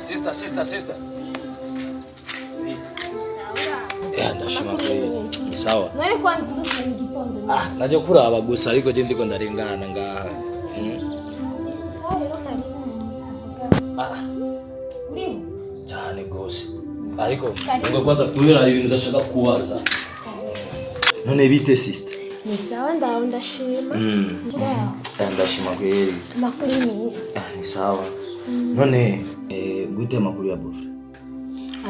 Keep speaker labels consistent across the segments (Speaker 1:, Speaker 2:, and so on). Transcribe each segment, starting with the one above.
Speaker 1: Sister. Ndashima kweli. Ni sawa.
Speaker 2: None kwanza ndufanye igitondo.
Speaker 1: Naje kuraba gusa ariko je ndiko ndarengana ngaha.
Speaker 2: Sawa rero nari uri
Speaker 1: cyane gose. Ariko ngo kwanza kubera ibintu ndashaka kubaza. None bite sister?
Speaker 2: Ni sawa ndashima.
Speaker 1: Ndashima kweli.
Speaker 2: Makuru y'imisi.
Speaker 1: Ni sawa. None gute makuru ya bofre?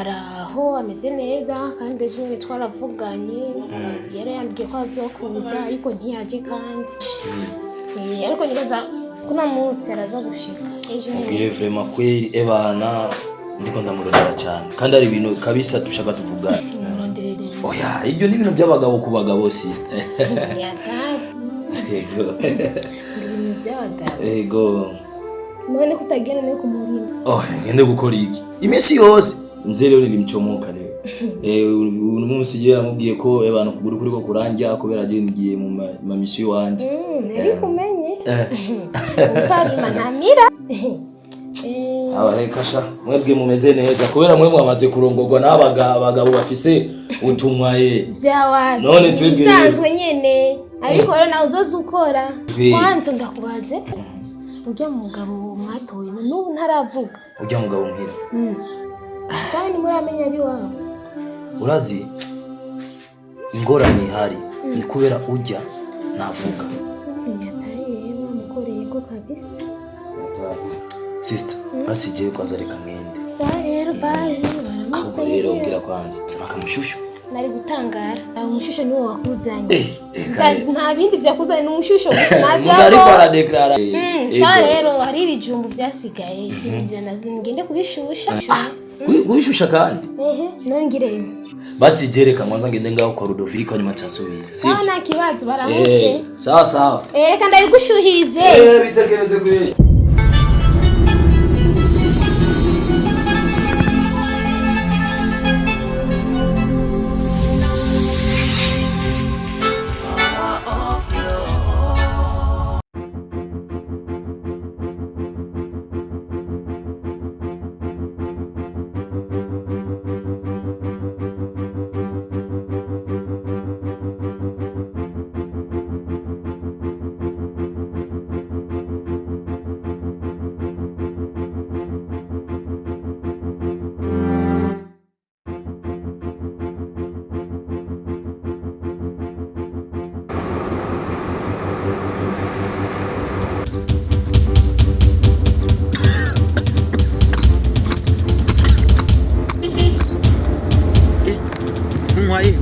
Speaker 2: Araho ameze neza kandi ejo twaravuganye yarayambwiye ko azokuza ariko ntiyaje kandi ariko nibaza kuna munsi araza gushika ejo
Speaker 1: mbwire vraiment kweli ebana ndiko ndamurondera cyane kandi ari ibintu kabisa tushaka tuvugana
Speaker 2: muronderere
Speaker 1: oya ibyo ni ibintu by'abagabo ku bagabo sister
Speaker 2: yatari
Speaker 1: yego
Speaker 2: ibintu by'abagabo
Speaker 1: yego
Speaker 2: none kutagenda ne kumurinda
Speaker 1: ngende gukora iki imisi yose nze rero nilimchomoka leo umunsi je yamubwiye ko abantu kuguru kuriko kuranja kubera je ngiye mu mamisyo wanje
Speaker 2: nari kumenye utari manamira
Speaker 1: abarekasha mwebwe mumeze neza kubera mwe mwamaze kurongorwa n'abagabo bafise utumwaye
Speaker 2: vyawa none twebwe bisanzwe nyene ariko rero nawe uzoza ukora kwanza ndakubaze urya mugabo mwatoye n'ubu ntaravuga
Speaker 1: urya mugabo muhira
Speaker 2: cyane ni muramenya biwawe
Speaker 1: urazi ingorane ihari ni kubera ujya navuga
Speaker 2: yataye rero mukoreye ko kabisa
Speaker 1: sister asije kwanza reka ngende
Speaker 2: sa rero bye
Speaker 1: baramusaba rero ubwira kwanza sanaka mushusho
Speaker 2: nari gutangara umushusho niwo wakuzanye kandi nta bindi byakuzanye n'umushusho gusa nabyo
Speaker 1: ari para declara
Speaker 2: sa rero hari ibijumbu byasigaye ngende kubishusha
Speaker 1: kubishusha kandi
Speaker 2: nongirene
Speaker 1: basi jereka mwanza ngende ngaho kwa Rudoviko nyuma cyasubira
Speaker 2: sawa nta kibazo baramutse
Speaker 1: sawa
Speaker 2: reka ndabigushuhize
Speaker 1: bitekereze kuri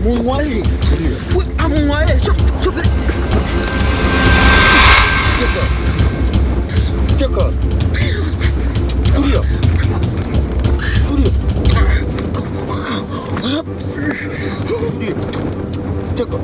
Speaker 3: Mungwaye. Amungwaye. Şoför. Tekrar. Duruyor. Tekrar.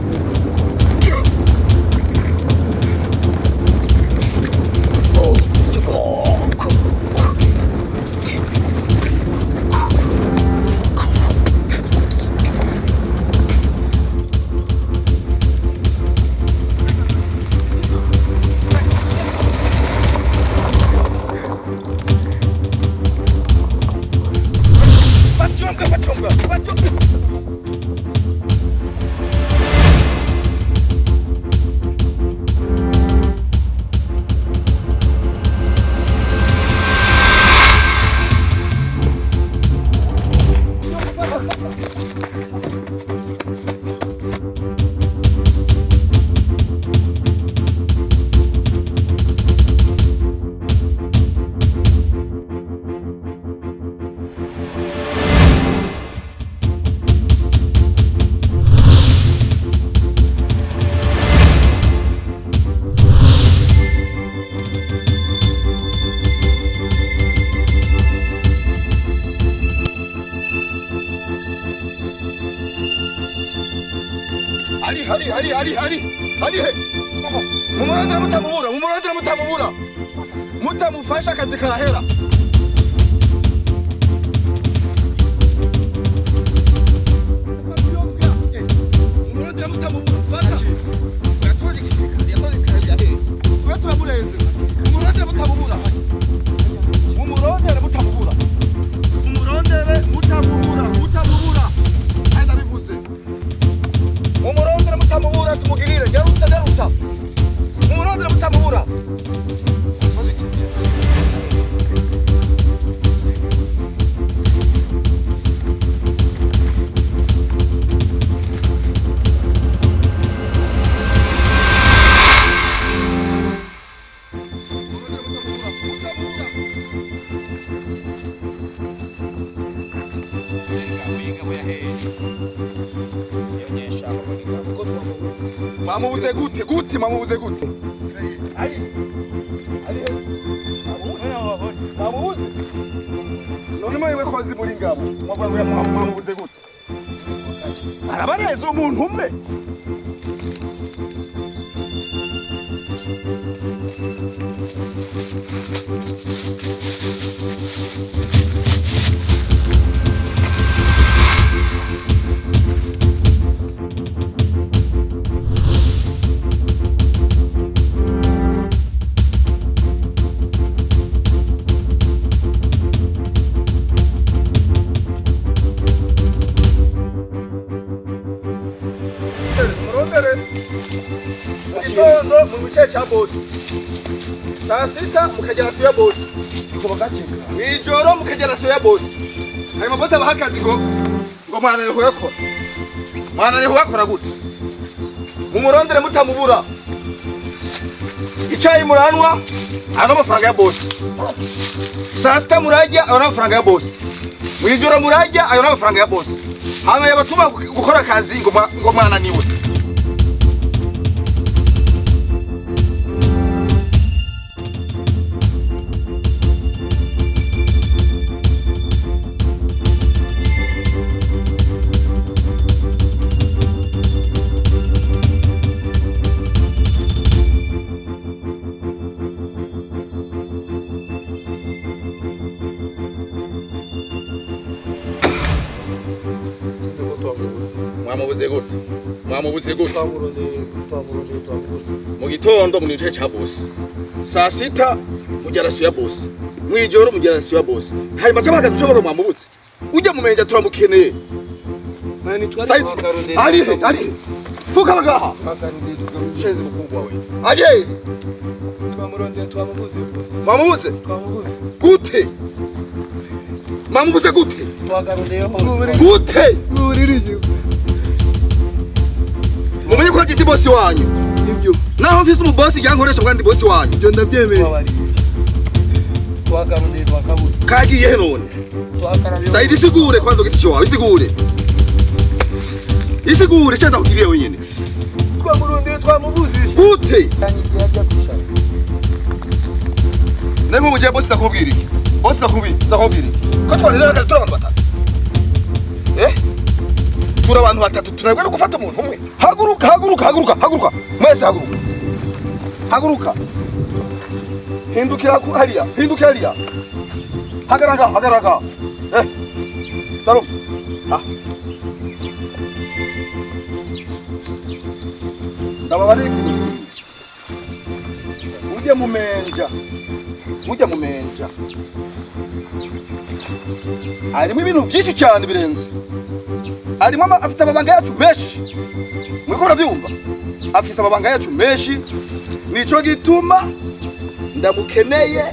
Speaker 3: Ali. Mumurandira mutamubura. Mutamufasha akazi karahera. Mumurandira mutamubura. Fata. Mumurandira mutamubura. Mwamubuze gute mwamubuze gute? Mwamubuze? None mwewe kozi muri ngabo. Mwamubuze gute? Arabareza umuntu umwe. Cha boss. Saa sita mukagera siya boss. Ijoro mukagera siya boss. Hayo mabosi abahakazi ngo mwana ni huyakora. Mwana ni huyakora gute? Mumurondere mutamubura. Icayi muranwa ano mafaranga ya boss. Saa sita murajya ano mafaranga ya boss. Mwijoro murajya ayo mafaranga ya boss. Hama yabatuma gukora akazi ngo mwana niwe. Mwamubuze gute? Mu gitondo mu gice cha boss. Saa sita mugera siya boss. Mwijoro mugera siya boss. Hari macha bagadushobora mwamubuze. Ujye mumenja turamukeneye.
Speaker 4: Mani twari
Speaker 3: Ali. Fuka bagaha. Shenzi mukubwa we. Aje.
Speaker 4: Twamubuze.
Speaker 3: Mwamubuze? Gute? Mwamubuze gute?
Speaker 4: Twagarudeyo
Speaker 3: gute?
Speaker 4: Uririje.
Speaker 3: Mumenye ko agiti boss wanyu.
Speaker 4: Ibyo.
Speaker 3: Naho mfise umubosi yankoresha kandi boss wanyu.
Speaker 4: Byo ndabyemeye. Twagarudeyo twakabuze.
Speaker 3: Kagiye none.
Speaker 4: Twakarabiyo.
Speaker 3: Saidi sigure kwanza giti cyo wawe sigure. Isigure cyanda kugiriye wenyene.
Speaker 4: Twamubuze.
Speaker 3: Gute?
Speaker 4: Yanyigiye ajya kwishaka.
Speaker 3: Nemo muje boss takubwira iki? Boss takubwira iki? Ko twarira akazi turi abantu batatu. Turi abantu batatu tunabwe no gufata umuntu umwe. Haguruka. Mwese haguruka. Hindukira hariya. Hagaraka. Sarum. Ndababariki. Ujye mumenja. Harimo ibintu byinshi cyane birenze. Harimo afite amabanga yacu menshi. Mwiko murabyumva? Afite amabanga yacu menshi. Nico gituma ndamukeneye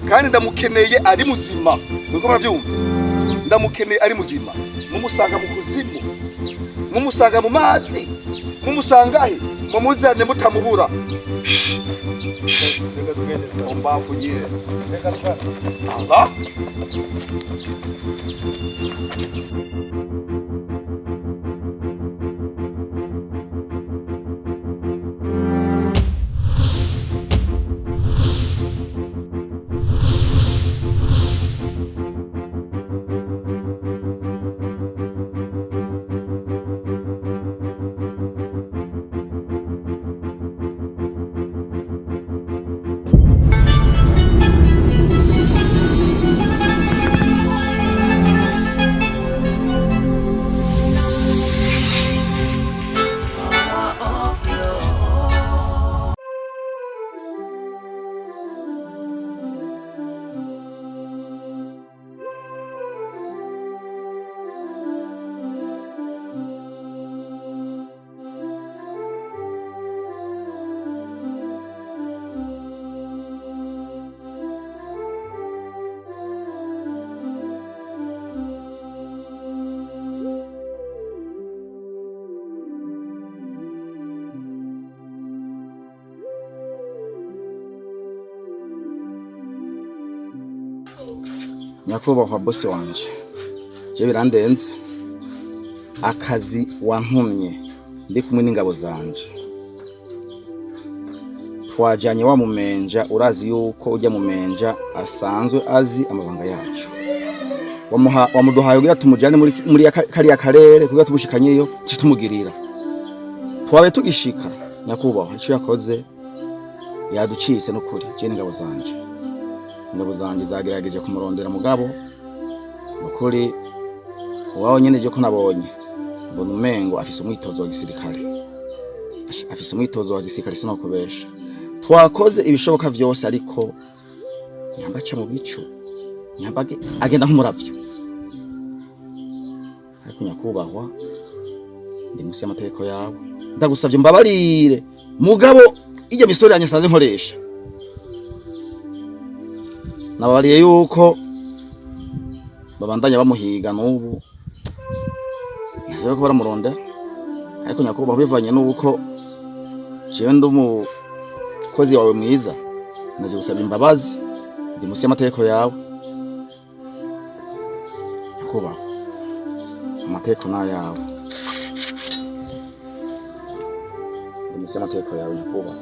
Speaker 3: kandi ndamukeneye ari muzima. Mwiko murabyumva? Ndamukeneye ari muzima. Mumusanga mu kuzimu. Mumusanga mu mazi. Mumusanga he? Mumuzane mutamubura. Ombavu nyire. Allah.
Speaker 1: Nyakubahwa bosi wanje je birandenze
Speaker 5: akazi wantumye ndi kumwe n'ingabo zanje twajanye wa mumenja urazi yuko ujya mumenja asanzwe azi amabanga yacu wamuduhaye kugira tumujane muri kariya karere kugira tumushikanyeyo citumugirira twabe tugishika nyakubahwa ico yakoze yaducise n'ukuri je n'ingabo zanje zagerageje kumurondera mugabo n'ukuri wawe nyene je ko nabonye mbona umengo afise umwitozo wa gisirikare sinokubesha twakoze ibishoboka vyose ariko nyambaca mu bicu nyambage agenda nk'umuravyo ariko nyakubahwa ndi musi y'amategeko yawe ndagusavye mbabarire mugabo ijya misori yanye sanze nkoresha nabariye yuko babandanya bamuhiga n'ubu nizeye ko baramuronda ariko nyakubahwa bivanye n'uko jewe ndumukozi wawe mwiza naje gusaba imbabazi ndi musi y'amategeko yawe nyakubahwa amategeko n'ayawe ndi musi y'amategeko yawe nyakubahwa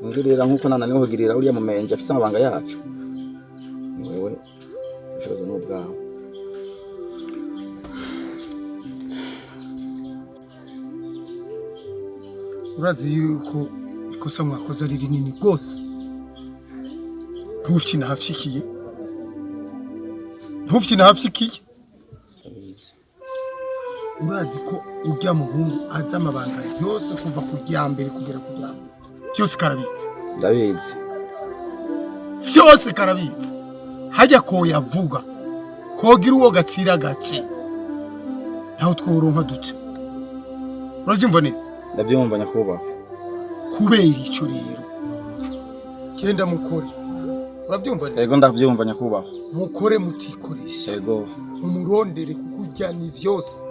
Speaker 5: ngirira nkuko nananiwe kugirira uriya mumenje afise amabanga yacu ni wewe ushoboza n'ubwawe
Speaker 4: urazi yuko ikosa mwakoze ari rinini rwose ntufite nahafyikiye urazi ko ujya muhungu azi amabanga yose kuva ku ryambere kugera ku ryambere vyose karabitse
Speaker 5: ndabizi
Speaker 4: vyose karabitse hajya ko yavuga kogira uwo gacira gace naho tworonka duce urabyumva neza
Speaker 5: ndabyumva nyakubahwa
Speaker 4: kubera ico rero genda mukore urabyumva neza
Speaker 5: yego ndabyumva nyakubahwa
Speaker 4: mukore mutikoresha
Speaker 5: yego
Speaker 4: umurondere kuko ujya ni vyose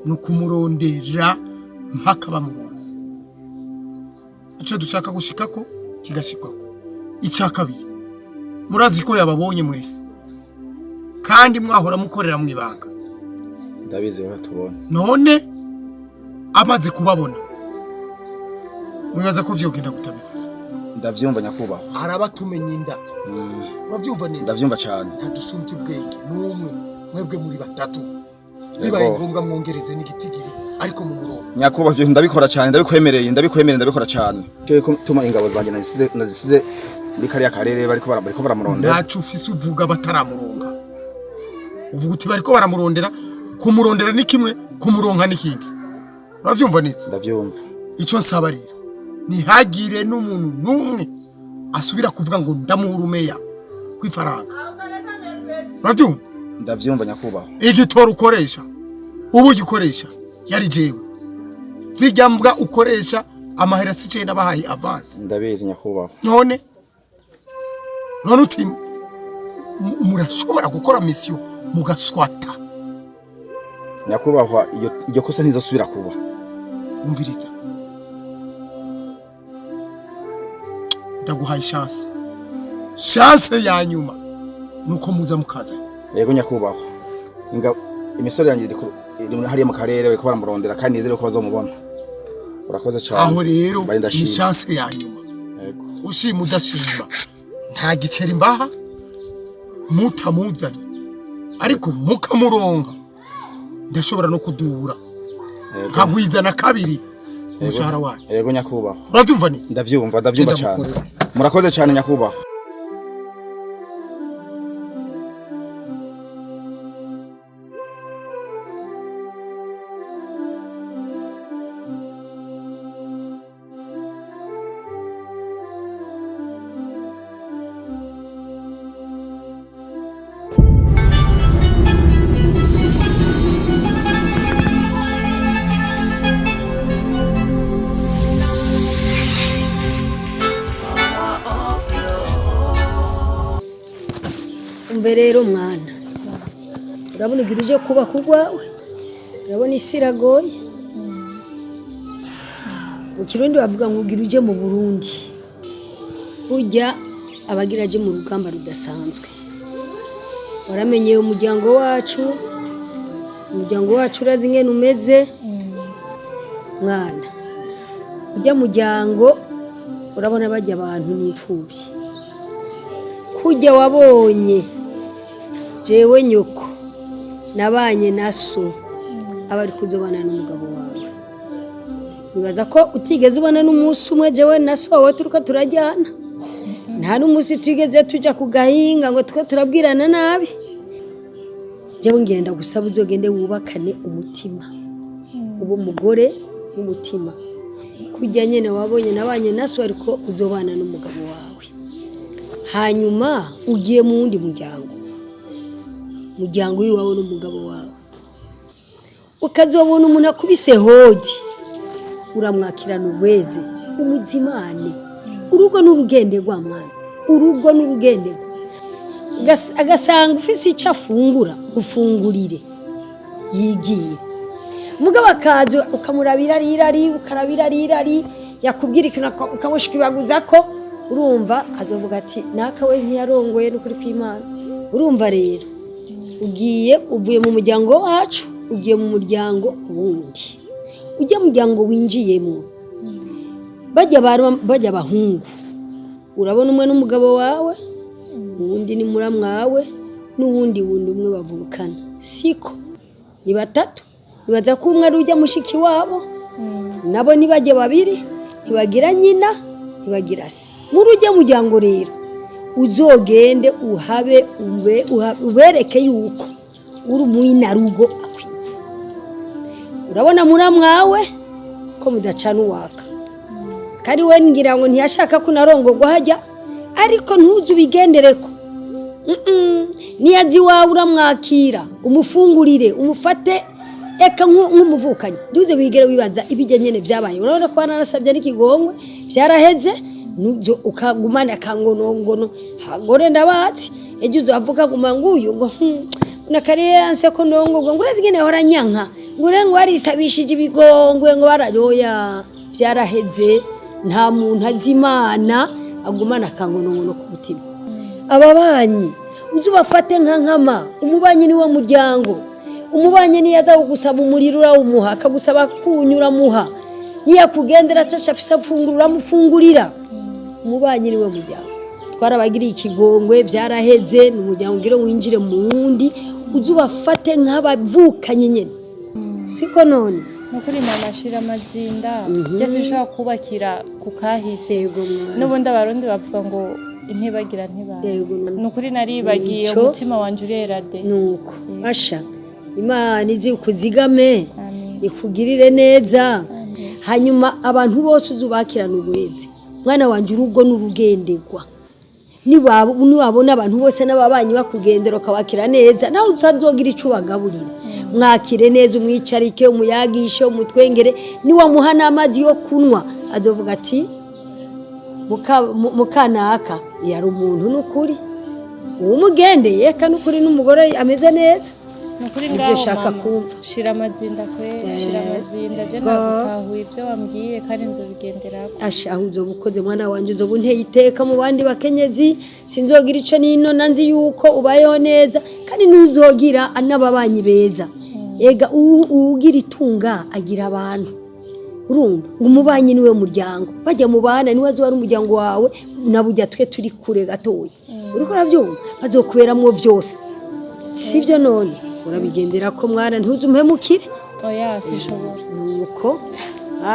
Speaker 4: nukumurondera mpaka bamuronse ico dushaka gushikako kigashikako ica kabiri murazi ko yababonye mwese kandi mwahora mukorera mu ibanga
Speaker 5: ndabizi ko tubona
Speaker 4: none amaze kubabona mwibaza ko vyogenda gutabivuza
Speaker 5: ndavyumva nyakubahwa
Speaker 4: arabatumenye inda uravyumva neza
Speaker 5: ndavyumva cyane
Speaker 4: ntadusumvye ubwenge n'umwe mwebwe muri batatu bibaye ngombwa mwongereze n'igitigiri ariko mu murongo
Speaker 5: nyakubahwa ndabikora cyane ndabikora cyane cyo tuma ingabo zanje nazisize muri kariya karere bariko baramurondera
Speaker 4: ntacu ufise uvuga bataramuronga uvuga uti bariko baramurondera kumurondera ni kimwe kumuronka n'ikindi uravyumva neza
Speaker 5: ndavyumva
Speaker 4: ico nsaba rero ntihagire n'umuntu n'umwe asubira kuvuga ngo ndamuhurumeya kwifaranga uravyumva
Speaker 5: ndavyumva nyakubahwa
Speaker 4: igitora ukoresha ubu gikoresha yari jewe zijyambwa ukoresha amahera sice nabahaye avance
Speaker 5: ndabizi nyakubahwa
Speaker 4: none uti murashobora gukora mission mugaswata
Speaker 5: nyakubahwa iyo kosa ntizosubira kuba
Speaker 4: umviriza ndaguhaye chance ya nyuma nuko muza mukaza
Speaker 5: yego nyakubahwa imisoro yanjye iri hariya mu karere bariko baramurondera kandi nizere ko bazomubona urakoze cyane
Speaker 4: aho rero ni chance ya nyuma
Speaker 5: yego
Speaker 4: ushima udashima nta giceri mbaha mutamuzanye ariko mukamuronga ndashobora no kudubura nkagwiza na kabiri umushahara wanyu
Speaker 5: yego nyakubahwa
Speaker 4: urabyumva neza
Speaker 5: ndavyumva cyane murakoze cyane nyakubahwa
Speaker 6: rero mwana urabona ugira uje kuba kugwawe urabona isi iragoye mu kirundi bavuga ngo ugira uje mu Burundi burya abagira aje mu rugamba rudasanzwe waramenyeye umuryango wacu urazi ingene umeze mwana ujya muryango urabona bajya abantu n'imfubyi kujya wabonye jewe nyoko nabanye na so abari kuzobana n'umugabo wawe nibaza ko utigeze ubona n'umunsi umwe jewe na so wowe turiko turajyana nta n'umunsi twigeze tuja ku gahinga ngo tuko turabwirana nabi jewe ngenda gusaba uzogende wubakane umutima ubu umugore n'umutima kujya nyene wabonye nabanye na so ariko uzobana n'umugabo wawe hanyuma ugiye mu wundi muryango w'iwawe n'umugabo wawe ukazobona umuntu akubise hodi uramwakirana ubweze umuzimane urugo n'urugenderwa mwana urugo n'urugenderwa agasanga ufise icyo afungura ufungurire yigiye mugabo akaza ukamurabira rirari yakubwira ikintu ukamushikiraguza ko urumva azovuga ati nakawe ntiyarongoye n'ukuri kw'Imana urumva rero uvuye mu muryango wacu ugiye mu muryango wundi ujya muryango winjiyemo bajya abahungu urabona umwe n'umugabo wawe uwundi ni muramwawe n'uwundi umwe bavukana siko ni batatu nibaza ko umwe ari ujya mushiki wabo nabo nibajye babiri ntibagira nyina ntibagira se muri ujya muryango rero uzogende ubereke yuko uri umuinarugo akwiye urabona muramwawe ko mudacana uwaka kari we ngira ngo ntiyashaka ko narongorwa hajya ariko ntuzu bigendereko niyazi wawe uramwakira umufungurire umufate eka nk'umuvukanye nduze wigere wibaza ibijye nyene byabaye urabona ko narasabye n'ikigongwe byaraheze nuzo ukagumana akangonongono hagore ndabatsi ejo uzavuga gumanguyu ngo nakariyanse ko ndongorwa ngurazi ngene horanyanka ngure ngo arisabishije ibigongwe ngo barayoya byaraheze nta muntu azimana agumana akangonongono ku mutima ababanyi uzubafate nkama umubanyi ni wo muryango umubanye niyaza kugusaba umuriro urawumuha akagusaba kunyura muha niyakugendera acashafisa fungurura mufungurira umubanye ni wo muryango twarabagiriye ikigongwe byaraheze n'umuryango ngiro winjire mu wundi uzubafate nk'abavukanye nyene siko none
Speaker 7: nukuri namashira amazinda byose bishobora kubakira ku kahise n'ubundi abarundi bavuga ngo intibagira ntibara nukuri naribagiye umutima wanje urera de
Speaker 6: nuko asha Imana izi kuzigame ikugirire neza hanyuma abantu bose uzubakirana ubweze mwana wanje urugo n'urugenderwa niwabona abantu bose n'ababanyi bakugendera ukabakira neza nawe uzazogira icyo ubagaburira mwakire neza umwicarike umuyagishe umutwengere niwamuha n'amazi yo kunywa azovuga ati mukanaka yari umuntu n'ukuri umugendeye kandi n'ukuri n'umugore ameze neza
Speaker 7: nukuri ngaho mama shira amazinda shira amazinda je nagutahuye ibyo wambwiye kandi nzobigenderako
Speaker 6: asha aho uzobukoze mwana wanje uzobunteye iteka mu bandi bakenyezi sinzogira ico nino nanzi yuko ubayeho neza kandi nuzogira anababanyi beza ega ugira itunga agira abantu urumva umubanyi niwe muryango bajya mu bana niwe azo ari umuryango wawe nabujya twe turi kure gatoya uriko uravyumva bazokuberamwo byose sivyo none urabigendera ko mwana ntuzumhemukire
Speaker 7: oya sishobora
Speaker 6: nuko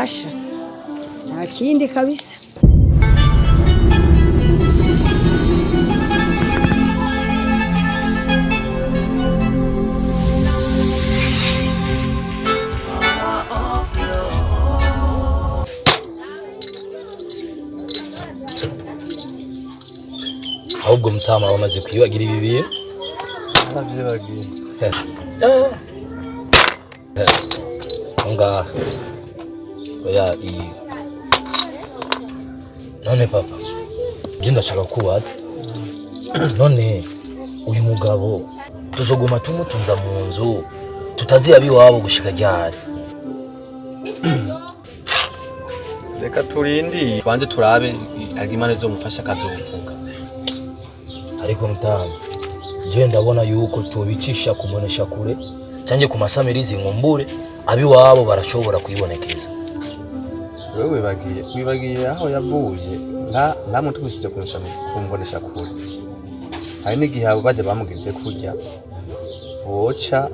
Speaker 6: asha nta kindi kabisa
Speaker 1: ahubwo mutama bamaze kwibagira ibibiye
Speaker 8: aravyibagiye
Speaker 1: ngaha oya none papa je ndashaka kubaza none uyu mugabo tuzoguma tumutunza mu nzu tutaziya biwabo gushika ryari
Speaker 8: reka turindi banze turabe agimane zo mufasha kazovuga
Speaker 1: ariko mutama je ndabona yuko tubicisha kumonesha kure cyangwa ku masamirizi nkumbure abi wabo barashobora kwibonekeza.
Speaker 8: Wewe wibagiye aho yavuye nta muntu gusize kumbonesha kure. Hari n'igihe abo baje bamugenze kurya boca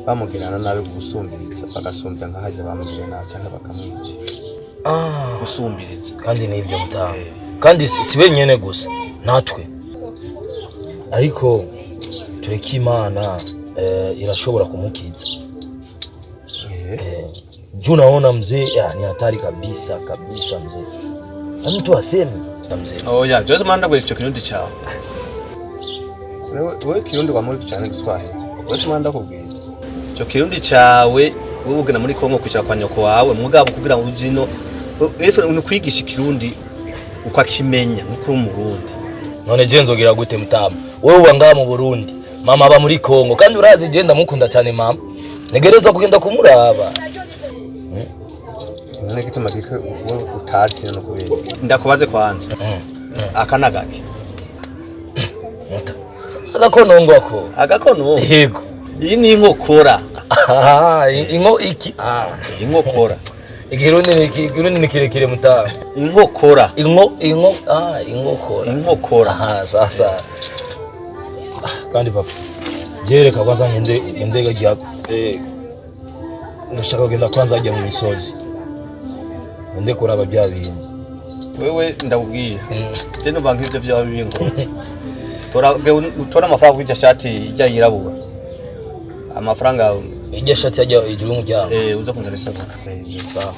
Speaker 8: bamugirana nabe gusumbiriza bagasumbya nk'ahajya bamugirana nabi cyangwa bakamwica. Gusumbiriza
Speaker 1: kandi n'ivyo mutaha kandi si benyene gusa natwe ariko tureke Imana irashobora kumukiza. Juu naona mzee ni hatari kabisa mzee. Mtu aseme mzee.
Speaker 8: Oh ya, Jose manda kwa hicho kirundi chao. Wewe kirundi kwa muri cyane giswahe. Jose manda kubwira. Cyo kirundi cawe wewe ugena muri Kongo kwicara kwa nyoko wawe mugabo kugira ngo uzino efe unukwigisha kirundi ukakimenya mukuru mu Burundi.
Speaker 1: None je nzogira gute mutama? Wewe ubanga mu Burundi, mama aba muri Kongo kandi urazi je ndamukunda cyane mama. Negereza kugenda kumuraba.
Speaker 8: None gituma gike utazi no kubera. Ndakubaze kwanza. Akanagake.
Speaker 1: Agakono ngwako.
Speaker 8: Agakono?
Speaker 1: Yego.
Speaker 8: Iyi ni inkokora.
Speaker 1: Ingo iki?
Speaker 8: Inkokora.
Speaker 1: Ikirundi ni kirekire mutaha.
Speaker 8: Inkokora.
Speaker 1: Inkokora.
Speaker 8: Inkokora.
Speaker 1: Sasa. Kandi papa. Jereka kwanza ngende gajya ndashaka kugenda kwanza ajya mu misozi. Ngende kuraba bya bintu.
Speaker 8: Wewe ndakubwira. Je numva nk'ivyo byawe bingorotse. Tora amafaranga kujya shati ijya yirabura. Amafaranga
Speaker 1: ijya shati ajya ijuru y'umuryango.
Speaker 8: Uza kunzarisa.
Speaker 1: Sawa.